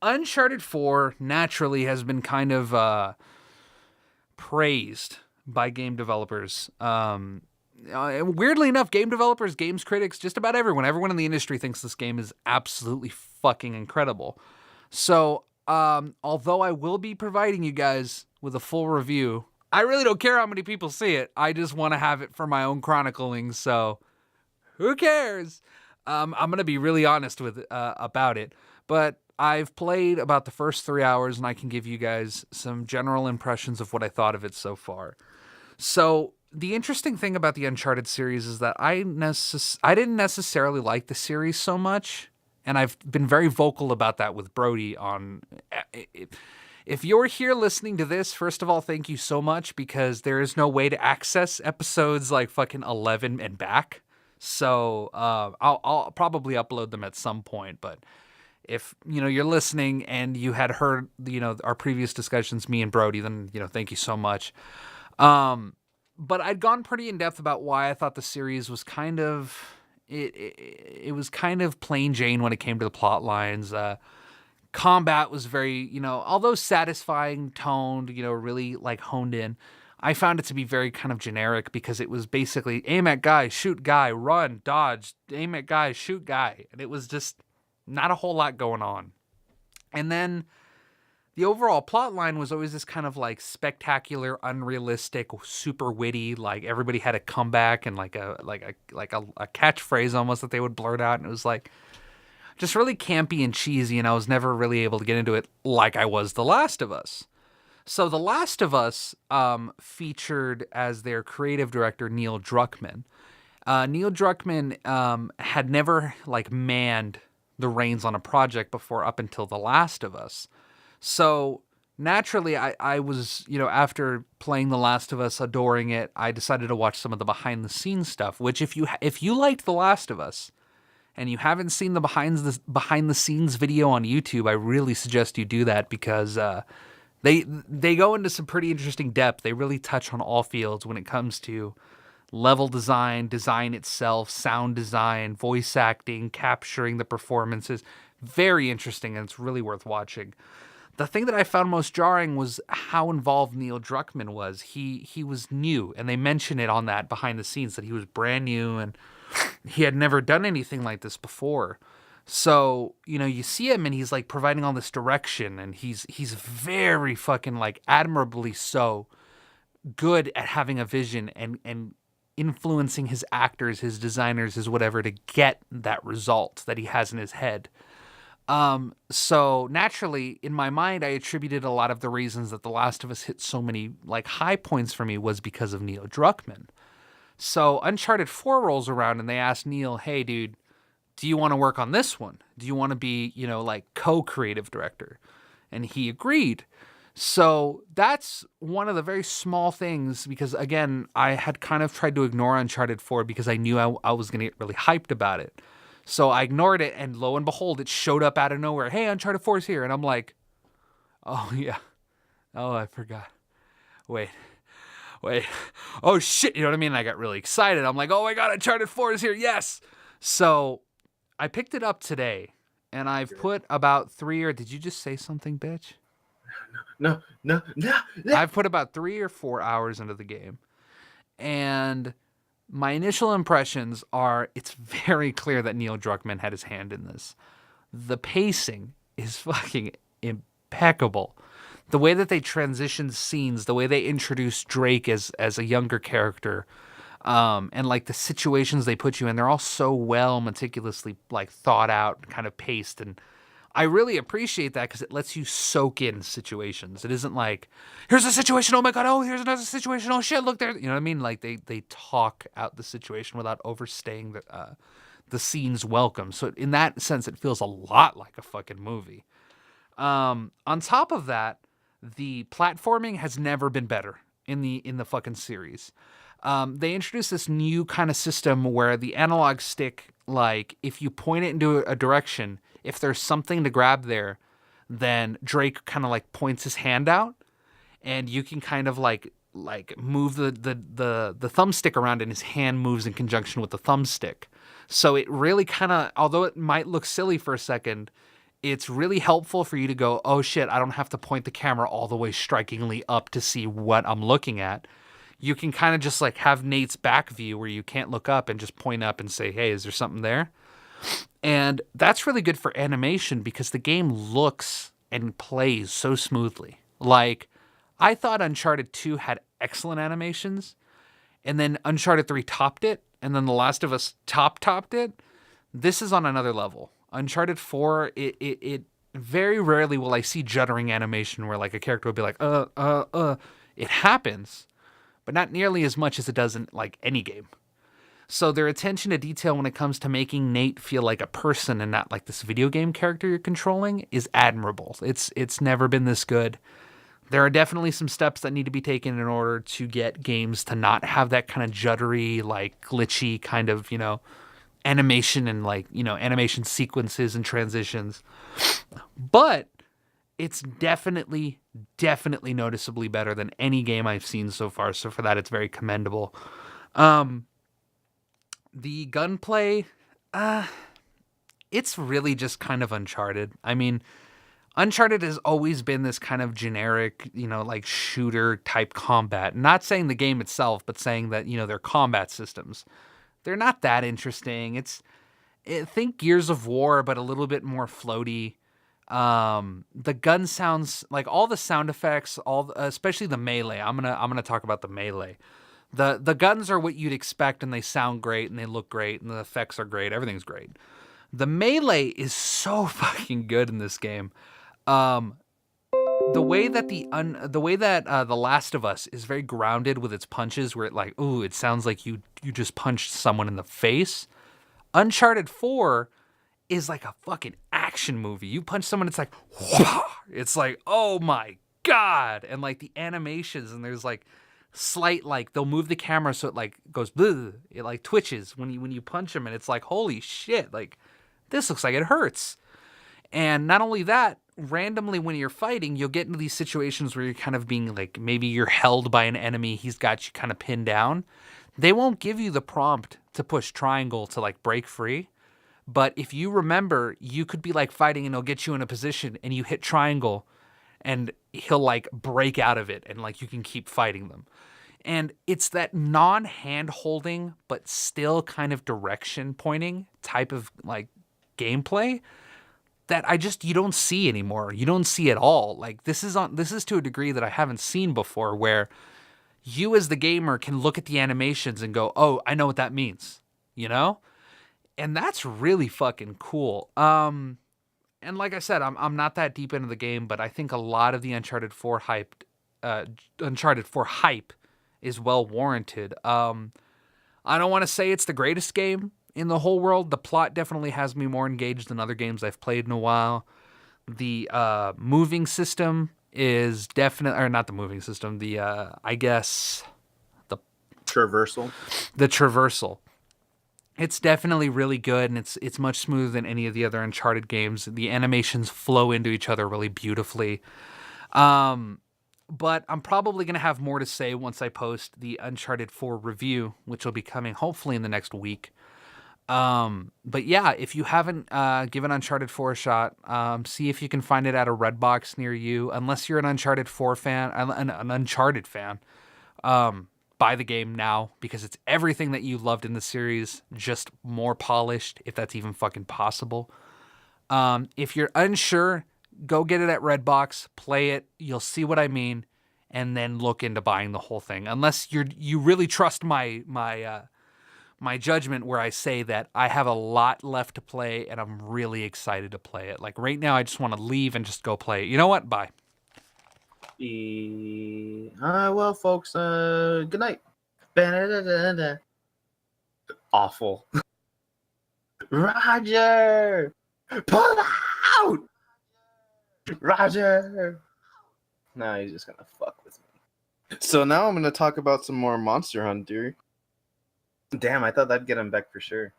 Uncharted 4 naturally has been kind of praised by game developers. Weirdly enough, game developers, games critics, just about everyone in the industry thinks this game is absolutely fucking incredible. So, although I will be providing you guys with a full review, I really don't care how many people see it. I just want to have it for my own chronicling, so who cares? I'm going to be really honest with about it, but I've played about the first 3 hours, and I can give you guys some general impressions of what I thought of it so far. So, the interesting thing about the Uncharted series is that I didn't necessarily like the series so much, and I've been very vocal about that with Brody on... If you're here listening to this, first of all, thank you so much, because there is no way to access episodes like fucking 11 and back. So I'll probably upload them at some point. But if you're listening and you had heard our previous discussions, me and Brody, then thank you so much. But I'd gone pretty in depth about why I thought the series was kind of it was kind of plain Jane when it came to the plot lines. Combat was very, although satisfying, toned, really like honed in. I found it to be very kind of generic because it was basically aim at guy, shoot guy, run, dodge, aim at guy, shoot guy. And it was just not a whole lot going on. And then the overall plot line was always this kind of like spectacular, unrealistic, super witty, like everybody had a comeback and like a catchphrase almost that they would blurt out. And it was like, just really campy and cheesy, and I was never really able to get into it like I was The Last of Us. So The Last of Us featured as their creative director Neil Druckmann. Neil Druckmann had never manned the reins on a project before up until The Last of Us. So naturally, I was, after playing The Last of Us, adoring it, I decided to watch some of the behind-the-scenes stuff, which if you liked The Last of Us, and you haven't seen the behind the scenes video on YouTube, I really suggest you do that, because they go into some pretty interesting depth. They really touch on all fields when it comes to level design itself, sound design, voice acting, capturing the performances. Very interesting, and it's really worth watching. The thing that I found most jarring was how involved Neil Druckmann was. He was new, and they mention it on that behind the scenes that he was brand new and he had never done anything like this before. So, you see him and he's like providing all this direction, and he's very fucking admirably so good at having a vision and influencing his actors, his designers, his whatever, to get that result that he has in his head. So naturally, in my mind, I attributed a lot of the reasons that The Last of Us hit so many high points for me was because of Neil Druckmann. So Uncharted 4 rolls around and they ask Neil, hey, dude, do you want to work on this one? Do you want to be, co-creative director? And he agreed. So that's one of the very small things, because, again, I had kind of tried to ignore Uncharted 4 because I knew I was going to get really hyped about it. So I ignored it, and lo and behold, it showed up out of nowhere. Hey, Uncharted 4 is here. And I'm like, oh, yeah. Oh, I forgot. Wait. Oh, shit. You know what I mean? I got really excited. I'm like, oh, my God, Uncharted 4 is here. Yes. So I picked it up today, and I've put about 3 or... Did you just say something, bitch? No. I've put about 3 or 4 hours into the game. And my initial impressions are it's very clear that Neil Druckmann had his hand in this. The pacing is fucking impeccable. The way that they transition scenes, the way they introduce Drake as a younger character, and the situations they put you in, they're all so well meticulously thought out, kind of paced, and I really appreciate that because it lets you soak in situations. It isn't like, here's a situation, oh my God, oh, here's another situation, oh shit, look there. You know what I mean? They talk out the situation without overstaying the scene's welcome. So in that sense, it feels a lot like a fucking movie. On top of that, the platforming has never been better in the fucking series. They introduced this new kind of system where the analog stick, if you point it into a direction, if there's something to grab there, then Drake kind of points his hand out, and you can kind of move the thumbstick around, and his hand moves in conjunction with the thumbstick. So it really kind of, although it might look silly for a second, it's really helpful for you to go, oh shit, I don't have to point the camera all the way strikingly up to see what I'm looking at. You can kind of just like have Nate's back view where you can't look up and just point up and say, hey, is there something there? And that's really good for animation because the game looks and plays so smoothly. Like, I thought Uncharted 2 had excellent animations, and then Uncharted 3 topped it, and then The Last of Us topped it. This is on another level. Uncharted 4, it very rarely will I see juddering animation where like a character will be like, It happens, but not nearly as much as it does in like any game. So their attention to detail when it comes to making Nate feel like a person and not like this video game character you're controlling is admirable. It's never been this good. There are definitely some steps that need to be taken in order to get games to not have that kind of juddery, like glitchy kind of, animation and like, animation sequences and transitions. But it's definitely noticeably better than any game I've seen so far. So for that, it's very commendable. The gunplay, it's really just kind of Uncharted. I mean, Uncharted has always been this kind of generic, like shooter type combat. Not saying the game itself, but saying that, their combat systems. They're not that interesting. Think Gears of War, but a little bit more floaty. The gun sounds like all the sound effects, especially the melee. I'm gonna talk about the melee. The guns are what you'd expect, and they sound great, and they look great, and the effects are great. Everything's great. The melee is so fucking good in this game. The way that The Last of Us is very grounded with its punches, where it sounds like you just punched someone in the face. Uncharted 4 is like a fucking action movie. You punch someone, it's like, whoa! It's like, oh my god, and like the animations, and there's like slight, like they'll move the camera so it like goes bleh, it like twitches when you punch them, and it's like, holy shit, like this looks like it hurts. And not only that, randomly when you're fighting, you'll get into these situations where you're kind of being like, maybe you're held by an enemy, he's got you kind of pinned down. They won't give you the prompt to push triangle to like break free. But if you remember, you could be like fighting and he'll get you in a position and you hit triangle and he'll like break out of it and like you can keep fighting them. And it's that non-hand holding, but still kind of direction pointing type of like gameplay that you don't see anymore. You don't see at all. Like this is to a degree that I haven't seen before, where you as the gamer can look at the animations and go, oh, I know what that means, And that's really fucking cool. And like I said, I'm not that deep into the game, but I think a lot of the Uncharted 4 hype is well warranted. I don't want to say it's the greatest game in the whole world. The plot definitely has me more engaged than other games I've played in a while. The moving system is definitely, or not the moving system, the traversal. The traversal. It's definitely really good, and it's much smoother than any of the other Uncharted games. The animations flow into each other really beautifully. But I'm probably going to have more to say once I post the Uncharted 4 review, which will be coming hopefully in the next week. But yeah, if you haven't given Uncharted 4 a shot, see if you can find it at a Redbox near you. Unless you're an Uncharted 4 fan, an Uncharted fan, buy the game now, because it's everything that you loved in the series, just more polished, if that's even fucking possible. If you're unsure, go get it at Redbox, play it, you'll see what I mean, and then look into buying the whole thing. Unless you really trust my judgment, where I say that I have a lot left to play and I'm really excited to play it. Like right now, I just want to leave and just go play it. You know what? Bye. Well, folks, good night. Awful. Roger! Pull out! Roger! Nah, he's just gonna fuck with me. So now I'm gonna talk about some more Monster Hunter. Damn, I thought that'd get him back for sure.